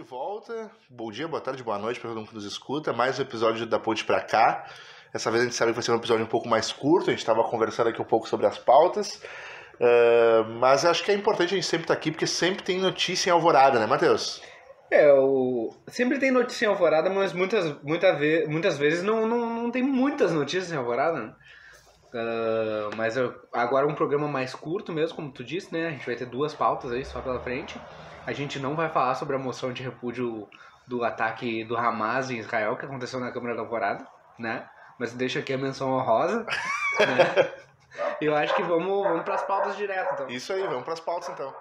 de volta. Bom dia, boa tarde, boa noite para todo mundo que nos escuta. Mais um episódio da Ponte pra cá. Essa vez a gente sabe que vai ser um episódio um pouco mais curto. A gente estava conversando aqui um pouco sobre as pautas. Mas acho que é importante a gente sempre estar aqui, porque sempre tem notícia em Alvorada, né, Matheus? Sempre tem notícia em Alvorada, mas muitas vezes não tem muitas notícias em Alvorada, né? Agora um programa mais curto mesmo, como tu disse, né? A gente vai ter 2 pautas aí só pela frente. A gente não vai falar sobre a moção de repúdio do ataque do Hamas em Israel, que aconteceu na Câmara da Alvorada, né? Mas deixa aqui a menção honrosa, né? Eu acho que vamos para as pautas direto, então. Isso aí, vamos para as pautas, então.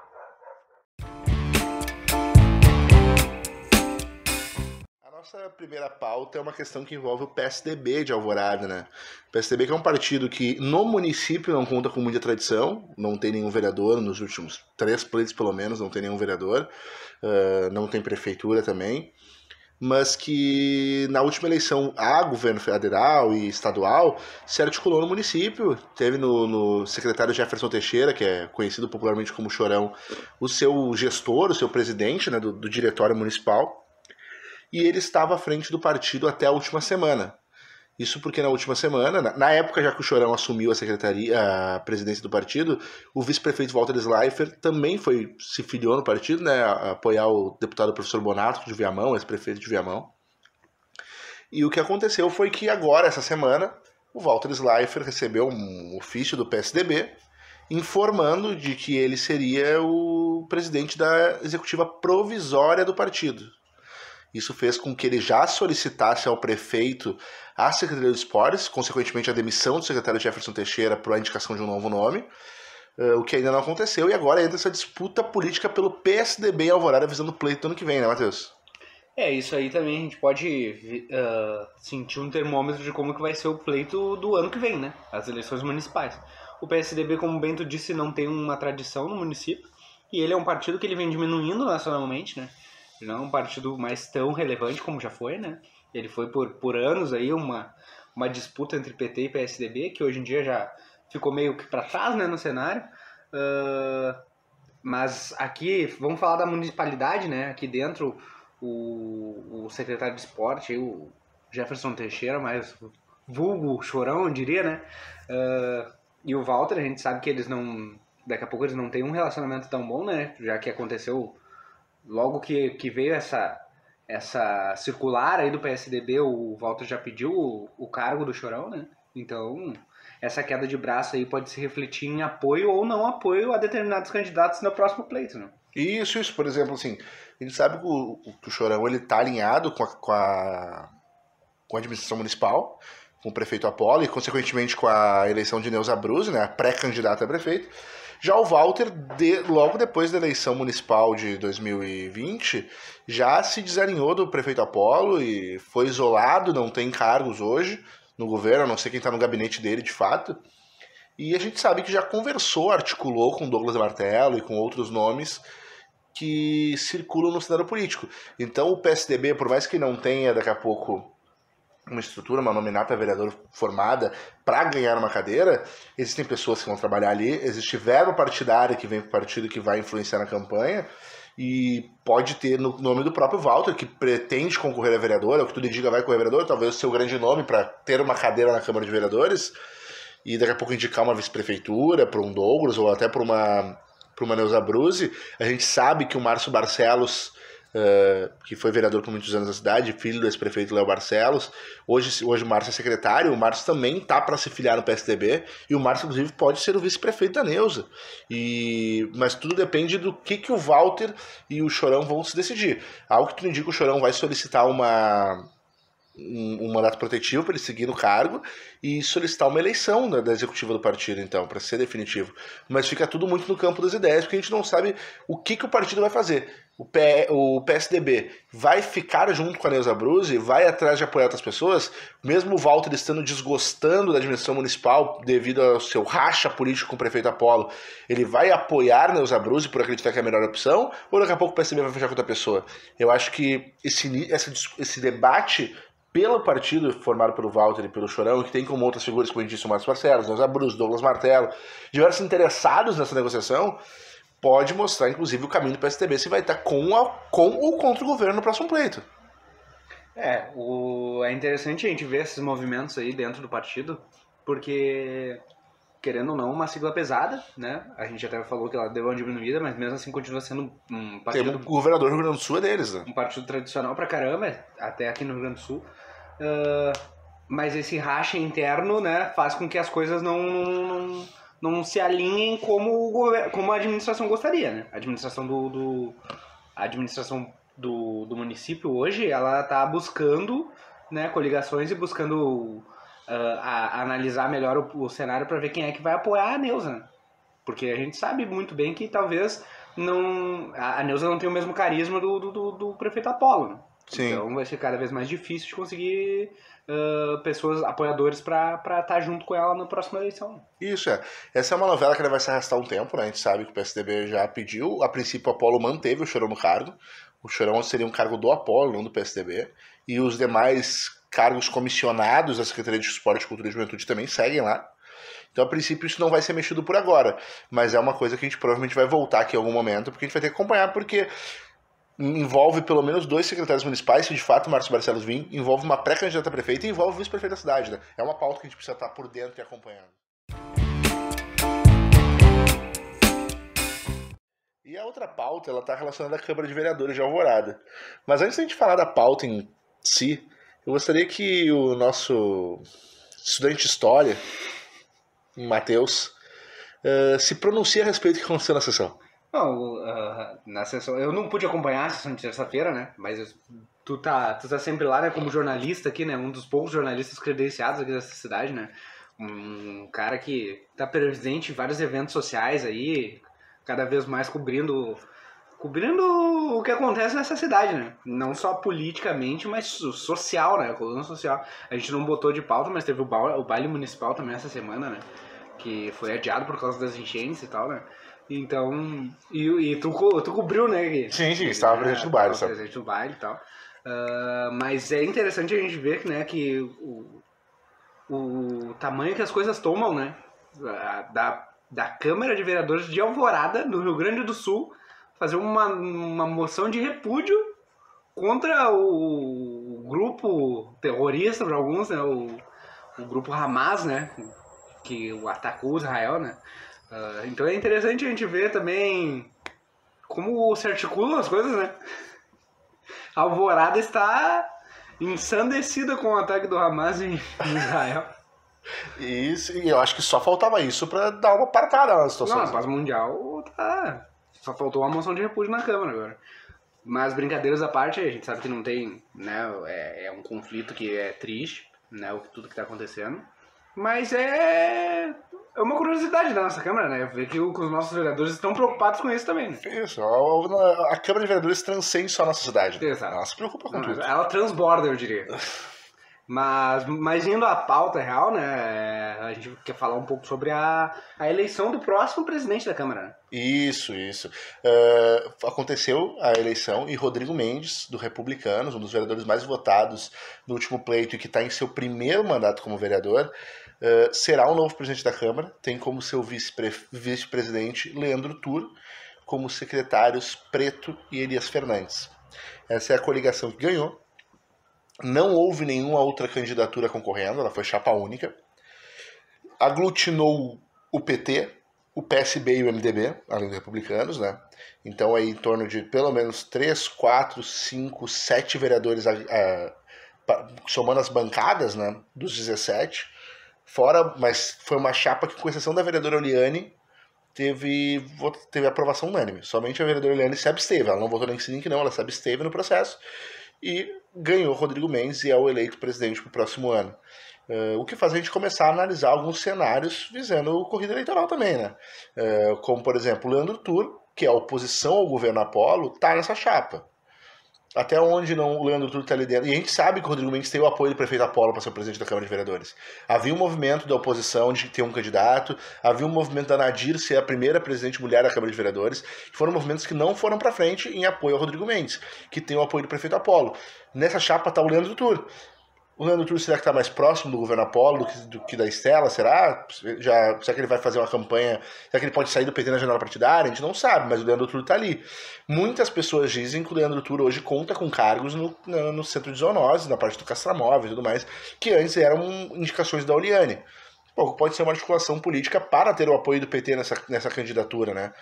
A nossa primeira pauta é uma questão que envolve o PSDB de Alvorada, né? O PSDB que é um partido que no município não conta com muita tradição, não tem nenhum vereador, nos últimos 3 pleitos pelo menos não tem nenhum vereador, não tem prefeitura também, mas que na última eleição a governo federal e estadual se articulou no município. Teve no secretário Jefferson Teixeira, que é conhecido popularmente como Chorão, o seu gestor, o seu presidente, né, do diretório municipal, e ele estava à frente do partido até a última semana. Isso porque na última semana, na época já que o Chorão assumiu a presidência do partido, o vice-prefeito Walter Sleifer também se filiou no partido, né, a apoiar o deputado professor Bonato de Viamão, ex-prefeito de Viamão. E o que aconteceu foi que agora, essa semana, o Walter Sleifer recebeu um ofício do PSDB informando de que ele seria o presidente da executiva provisória do partido. Isso fez com que ele já solicitasse ao prefeito a Secretaria de Esportes, consequentemente a demissão do secretário Jefferson Teixeira para a indicação de um novo nome, o que ainda não aconteceu, e agora entra essa disputa política pelo PSDB em Alvorada visando o pleito do ano que vem, né, Matheus? Isso aí também a gente pode sentir um termômetro de como que vai ser o pleito do ano que vem, né? As eleições municipais. O PSDB, como o Bento disse, não tem uma tradição no município, e ele é um partido que ele vem diminuindo nacionalmente, né? Não é um partido mais tão relevante como já foi, né? Ele foi por anos aí uma disputa entre PT e PSDB, que hoje em dia já ficou meio que para trás, né, no cenário. Mas aqui, vamos falar da municipalidade, né? Aqui dentro, o secretário de esporte, o Jefferson Teixeira, mais vulgo Chorão, eu diria, né? E o Walter, a gente sabe que eles não... Daqui a pouco eles não têm um relacionamento tão bom, né? Já que aconteceu... Logo que veio essa circular aí do PSDB, o Walter já pediu o cargo do Chorão, né? Então, essa queda de braço aí pode se refletir em apoio ou não apoio a determinados candidatos no próximo pleito, né? Isso, por exemplo, assim, a gente sabe que o Chorão ele tá alinhado com a administração municipal, com o prefeito Apolo e, consequentemente, com a eleição de Neuza Abruzzi, né, a pré-candidata a prefeito. Já o Walter, logo depois da eleição municipal de 2020, já se desalinhou do prefeito Apolo e foi isolado, não tem cargos hoje no governo, a não ser quem está no gabinete dele, de fato. E a gente sabe que já conversou, articulou com Douglas Martello e com outros nomes que circulam no cenário político. Então o PSDB, por mais que não tenha daqui a pouco uma estrutura, uma nominata vereador formada para ganhar uma cadeira, existem pessoas que vão trabalhar ali, existe verba partidária que vem para o partido que vai influenciar na campanha, e pode ter no nome do próprio Walter, que pretende concorrer a vereador, é o que tudo indica vai concorrer a vereador, talvez o seu grande nome para ter uma cadeira na Câmara de Vereadores, e daqui a pouco indicar uma vice-prefeitura para um Douglas, ou até para uma Neuza Abruzzi. A gente sabe que o Márcio Barcelos, que foi vereador por muitos anos na cidade, filho do ex-prefeito Léo Barcelos. Hoje o Márcio é secretário, o Márcio também tá para se filiar no PSDB, e o Márcio, inclusive, pode ser o vice-prefeito da Neuza. Mas tudo depende do que o Walter e o Chorão vão se decidir. Algo que tu indica, o Chorão vai solicitar um mandato protetivo para ele seguir no cargo e solicitar uma eleição da executiva do partido, então, para ser definitivo. Mas fica tudo muito no campo das ideias, porque a gente não sabe o que o partido vai fazer. O PSDB vai ficar junto com a Neuza Abruzzi, vai atrás de apoiar outras pessoas, mesmo o Walter estando desgostando da administração municipal devido ao seu racha político com o prefeito Apolo, ele vai apoiar a Neuza Abruzzi por acreditar que é a melhor opção, ou daqui a pouco o PSDB vai fechar com outra pessoa? Eu acho que esse debate pelo partido formado pelo Walter e pelo Chorão, que tem como outras figuras, como a gente disse, o Márcio Barcelos, Neuza Abruzzi, Douglas Martello, diversos interessados nessa negociação, pode mostrar, inclusive, o caminho do PSDB se vai estar com ou contra o governo no próximo pleito. É interessante a gente ver esses movimentos aí dentro do partido, porque, querendo ou não, uma sigla pesada, né? A gente até falou que ela deu uma diminuída, mas mesmo assim continua sendo um partido... Tem o governador do Rio Grande do Sul é deles, né? Um partido tradicional pra caramba, até aqui no Rio Grande do Sul. Mas esse racha interno, né, faz com que as coisas não se alinhem como a administração gostaria, né? A administração do município hoje, ela tá buscando, né, coligações e buscando analisar melhor o cenário para ver quem é que vai apoiar a Neuza, né? Porque a gente sabe muito bem que talvez a Neuza não tem o mesmo carisma do prefeito Apolo, né? Sim. Então vai ser cada vez mais difícil de conseguir pessoas, apoiadores para estar junto com ela na próxima eleição. Isso, essa é uma novela que vai se arrastar um tempo, né? A gente sabe que o PSDB já pediu. A princípio, o Apolo manteve o Chorão no cargo. O Chorão seria um cargo do Apolo, não do PSDB. E os demais cargos comissionados da Secretaria de Esporte, Cultura e Juventude também seguem lá. Então, a princípio, isso não vai ser mexido por agora. Mas é uma coisa que a gente provavelmente vai voltar aqui em algum momento, porque a gente vai ter que acompanhar, porque envolve pelo menos 2 secretários municipais, se de fato o Márcio Barcelos vir, envolve uma pré-candidata a prefeita e envolve o vice-prefeito da cidade, né? É uma pauta que a gente precisa estar por dentro e acompanhando. E a outra pauta, ela está relacionada à Câmara de Vereadores de Alvorada. Mas antes de a gente falar da pauta em si, eu gostaria que o nosso estudante de História, Matheus, se pronuncie a respeito do que aconteceu na sessão. Não, na sessão, eu não pude acompanhar a sessão de terça-feira, né? Mas tu tá sempre lá, né? Como jornalista aqui, né? Um dos poucos jornalistas credenciados aqui dessa cidade, né? Um cara que tá presente em vários eventos sociais aí, cada vez mais cobrindo o que acontece nessa cidade, né? Não só politicamente, mas social, né? A coluna social. A gente não botou de pauta, mas teve o baile municipal também essa semana, né? Que foi adiado por causa das enchentes e tal, né? Então, e tu cobriu, né, Gui? Sim, estava presente no baile, sabe? Presente no baile e tal. Mas é interessante a gente ver, né, que o tamanho que as coisas tomam, né, da Câmara de Vereadores de Alvorada, no Rio Grande do Sul, fazer uma moção de repúdio contra o grupo terrorista, para alguns, né, o grupo Hamas, né, que atacou Israel, né. Então é interessante a gente ver também como se articulam as coisas, né? A Alvorada está ensandecida com o ataque do Hamas em Israel. Isso, e eu acho que só faltava isso pra dar uma partada na situação. Não, a paz mundial tá... Só faltou uma moção de repúdio na Câmara agora. Mas brincadeiras à parte, a gente sabe que não tem, né? É um conflito que é triste, né? Tudo que tá acontecendo. Mas é uma curiosidade da nossa Câmara, né? Ver que os nossos vereadores estão preocupados com isso também, né? Isso, a Câmara de Vereadores transcende só a nossa cidade. Né? Exato. Ela se preocupa com tudo. Ela transborda, eu diria. Mas indo à pauta real, né? A gente quer falar um pouco sobre a eleição do próximo presidente da Câmara, né? Isso. Aconteceu a eleição e Rodrigo Mendes, do Republicanos, um dos vereadores mais votados no último pleito e que está em seu primeiro mandato como vereador, será o novo presidente da Câmara. Tem como seu vice-presidente Leandro Tur, como secretários Preto e Elias Fernandes. Essa é a coligação que ganhou. Não houve nenhuma outra candidatura concorrendo, ela foi chapa única. Aglutinou o PT, o PSB e o MDB, além dos republicanos, né? Então aí em torno de pelo menos 3, 4, 5, 7 vereadores, somando as bancadas, né, dos 17. Fora, mas foi uma chapa que, com exceção da vereadora Oliane, teve aprovação unânime. Somente a vereadora Oliane se absteve, ela não votou nem sim nem que não, ela se absteve no processo. E ganhou Rodrigo Mendes e é o eleito presidente para o próximo ano. O que faz a gente começar a analisar alguns cenários visando corrida eleitoral também, né? Como, por exemplo, o Leandro Tur, que é a oposição ao governo Apolo, está nessa chapa. Até onde o Leandro Tur está ali dentro. E a gente sabe que o Rodrigo Mendes tem o apoio do prefeito Apolo para ser o presidente da Câmara de Vereadores. Havia um movimento da oposição de ter um candidato, havia um movimento da Nadir ser a primeira presidente mulher da Câmara de Vereadores, que foram movimentos que não foram para frente em apoio ao Rodrigo Mendes, que tem o apoio do prefeito Apolo. Nessa chapa está o Leandro Tur. O Leandro Tour será que está mais próximo do governo Apolo do que da Estela? Será? Será que ele vai fazer uma campanha? Será que ele pode sair do PT na janela partidária? A gente não sabe, mas o Leandro Tour está ali. Muitas pessoas dizem que o Leandro Tour hoje conta com cargos no centro de zoonose, na parte do castramóvel e tudo mais, que antes eram indicações da Oliane. Pô, pode ser uma articulação política para ter o apoio do PT nessa candidatura, né?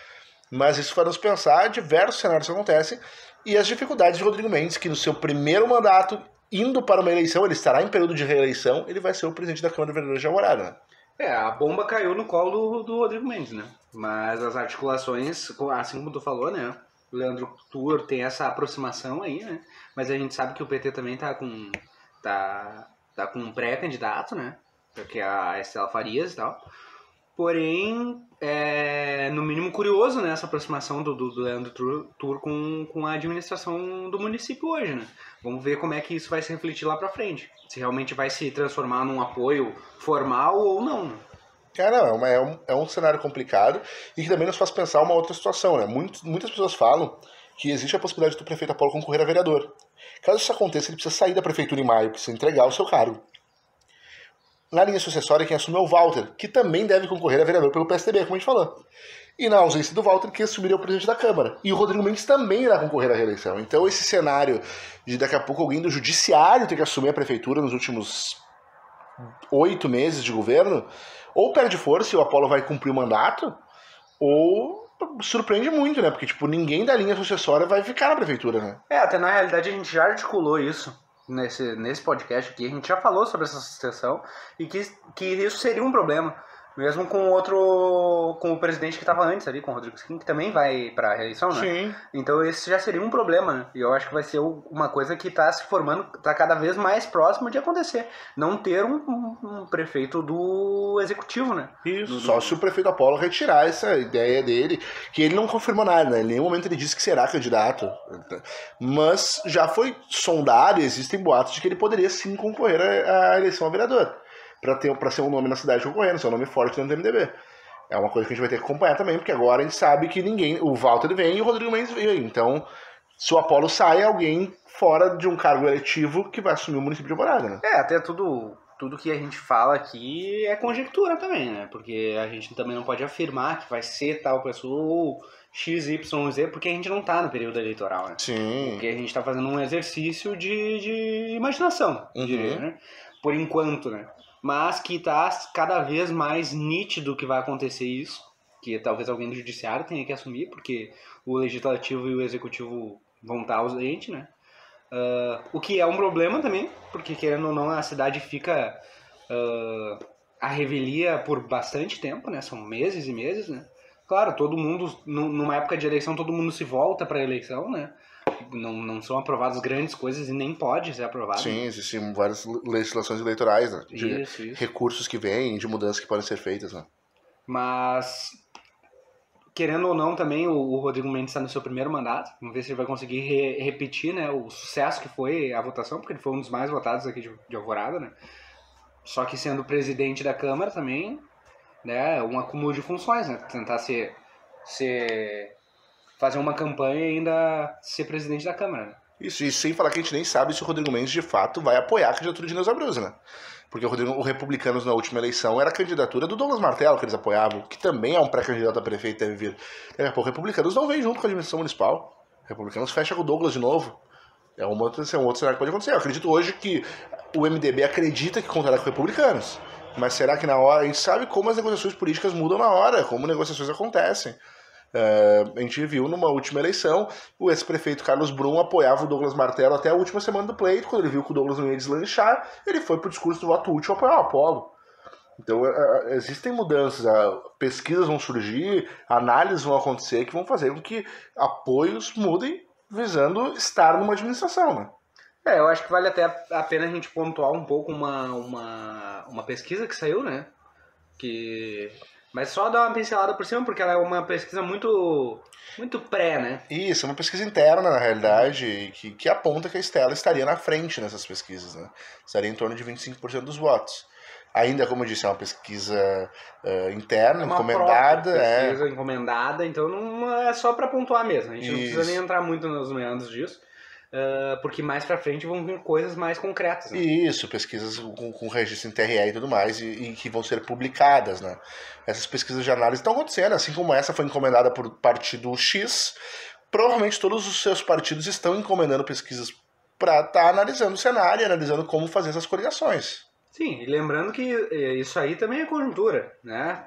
Mas isso faz nos pensar diversos cenários que acontecem e as dificuldades de Rodrigo Mendes, que no seu primeiro mandato, indo para uma eleição, ele estará em período de reeleição, ele vai ser o presidente da Câmara de Vereadores de Alvorada, né? A bomba caiu no colo do Rodrigo Mendes, né? Mas as articulações, assim como tu falou, né? O Leandro Tour tem essa aproximação aí, né? Mas a gente sabe que o PT também tá com um pré-candidato, né? Que é a Estela Farias e tal. Porém, é no mínimo curioso, né, essa aproximação do Leandro Tour com a administração do município hoje, né? Vamos ver como é que isso vai se refletir lá pra frente. Se realmente vai se transformar num apoio formal ou não, né? Não, é um cenário complicado e que também nos faz pensar uma outra situação, né? Muitas pessoas falam que existe a possibilidade do prefeito Apolo concorrer a vereador. Caso isso aconteça, ele precisa sair da prefeitura em maio, precisa entregar o seu cargo. Na linha sucessória, quem assume é o Walter, que também deve concorrer a vereador pelo PSDB, como a gente falou. E na ausência do Walter, quem assumiria é o presidente da Câmara. E o Rodrigo Mendes também irá concorrer à reeleição. Então esse cenário de daqui a pouco alguém do judiciário ter que assumir a prefeitura nos últimos 8 meses de governo, ou perde força e o Apolo vai cumprir o mandato, ou surpreende muito, né? Porque, tipo, ninguém da linha sucessória vai ficar na prefeitura, né? Até na realidade a gente já articulou isso nesse podcast aqui. A gente já falou sobre essa sucessão e que isso seria um problema. Mesmo com o presidente que estava antes ali, com o Rodrigo Skin, que também vai para a reeleição, né? Sim. Então esse já seria um problema, né? E eu acho que vai ser uma coisa que está se formando, está cada vez mais próximo de acontecer. Não ter um prefeito do executivo, né? Isso, só se o prefeito Apolo retirar essa ideia dele, que ele não confirmou nada, né? Em nenhum momento ele disse que será candidato. Mas já foi sondado e existem boatos de que ele poderia sim concorrer à eleição a vereador. Pra ser um nome na cidade concorrendo, ser um nome forte dentro do MDB. É uma coisa que a gente vai ter que acompanhar também, porque agora a gente sabe que o Walter vem e o Rodrigo Mendes vem. Então, se o Apolo sai, é alguém fora de um cargo eletivo que vai assumir o município de Alvorada, né? Até tudo que a gente fala aqui é conjectura também, né? Porque a gente também não pode afirmar que vai ser tal pessoa ou XYZ, porque a gente não tá no período eleitoral, né? Sim. Porque a gente tá fazendo um exercício de imaginação, diria, né? Por enquanto, né? Mas que tá cada vez mais nítido que vai acontecer isso, que talvez alguém do judiciário tenha que assumir, porque o legislativo e o executivo vão estar ausentes, né? O que é um problema também, porque querendo ou não a cidade fica à revelia por bastante tempo, né? São meses e meses, né? Claro, todo mundo, numa época de eleição, todo mundo se volta para a eleição, né? Não são aprovadas grandes coisas e nem pode ser aprovado. Sim, existem várias legislações eleitorais, né? De Isso. recursos que vêm, de mudanças que podem ser feitas, né? Mas, querendo ou não, também o Rodrigo Mendes está no seu primeiro mandato. Vamos ver se ele vai conseguir repetir, né, o sucesso que foi a votação, porque ele foi um dos mais votados aqui de Alvorada, né? Só que sendo presidente da Câmara também, né, um acúmulo de funções, né? Tentar fazer uma campanha e ainda ser presidente da Câmara, né? Isso, e sem falar que a gente nem sabe se o Rodrigo Mendes de fato vai apoiar a candidatura de Neuza Abruzzi, né? Porque o Republicanos na última eleição era a candidatura do Douglas Martello que eles apoiavam, que também é um pré-candidato a prefeito, deve vir. Daqui a pouco o Republicanos não vem junto com a administração municipal. O Republicanos fecha com o Douglas de novo. É um outro cenário que pode acontecer. Eu acredito hoje que o MDB acredita que contará com Republicanos. Mas será que na hora... A gente sabe como as negociações políticas mudam na hora, como negociações acontecem. A gente viu numa última eleição, o ex-prefeito Carlos Brum apoiava o Douglas Martello até a última semana do pleito. Quando ele viu que o Douglas não ia deslanchar, ele foi pro discurso do voto útil apoiar o Apolo. Então existem mudanças, pesquisas vão surgir, análises vão acontecer que vão fazer com que apoios mudem visando estar numa administração, né? Eu acho que vale até a pena a gente pontuar um pouco uma pesquisa que saiu, né? Mas só dar uma pincelada por cima, porque ela é uma pesquisa muito pré, né? Isso, é uma pesquisa interna, na realidade, que aponta que a Estela estaria na frente nessas pesquisas, né? Estaria em torno de 25% dos votos. Ainda, como eu disse, é uma pesquisa interna, encomendada. Pesquisa encomendada, então não é só para pontuar mesmo. A gente não precisa nem entrar muito nos meandros disso. porque mais pra frente vão vir coisas mais concretas. Né? Isso, pesquisas com registro em TRE e tudo mais, e que vão ser publicadas, né? Essas pesquisas de análise estão acontecendo, assim como essa foi encomendada por partido X, provavelmente todos os seus partidos estão encomendando pesquisas para estar analisando o cenário, analisando como fazer essas coligações. Sim, e lembrando que isso aí também é conjuntura, né?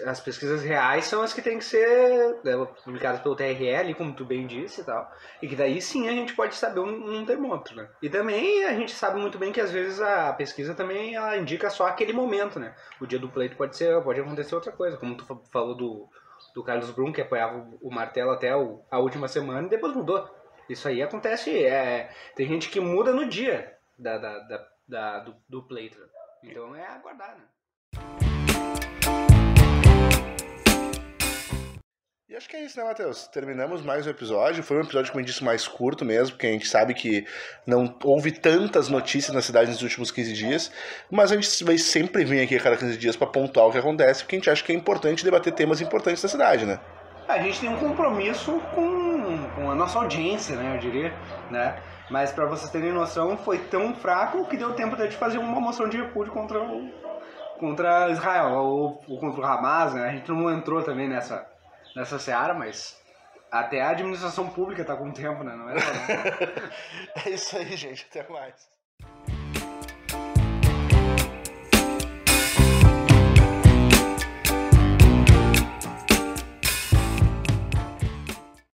As pesquisas reais são as que têm que ser publicadas pelo TRE, ali, como tu bem disse e tal. E que daí sim a gente pode saber um termômetro, né? E também a gente sabe muito bem que às vezes a pesquisa também ela indica só aquele momento, né? O dia do pleito pode acontecer outra coisa, como tu falou do Carlos Brum, que apoiava o Martelo até a última semana e depois mudou. Isso aí acontece, tem gente que muda no dia do pleito. Então é aguardar, né? E acho que é isso, né, Matheus? Terminamos mais um episódio. Foi um episódio, como eu disse, mais curto mesmo, porque a gente sabe que não houve tantas notícias na cidade nos últimos 15 dias, mas a gente vai sempre vir aqui a cada 15 dias para pontuar o que acontece, porque a gente acha que é importante debater temas importantes da cidade, né? A gente tem um compromisso com a nossa audiência, né, eu diria, né? Mas para vocês terem noção, foi tão fraco que deu tempo de fazer uma moção de repúdio contra Israel, ou contra o Hamas, né? A gente não entrou também nessa seara, mas até a administração pública tá com tempo, né? Não é só não. É isso aí, gente. Até mais.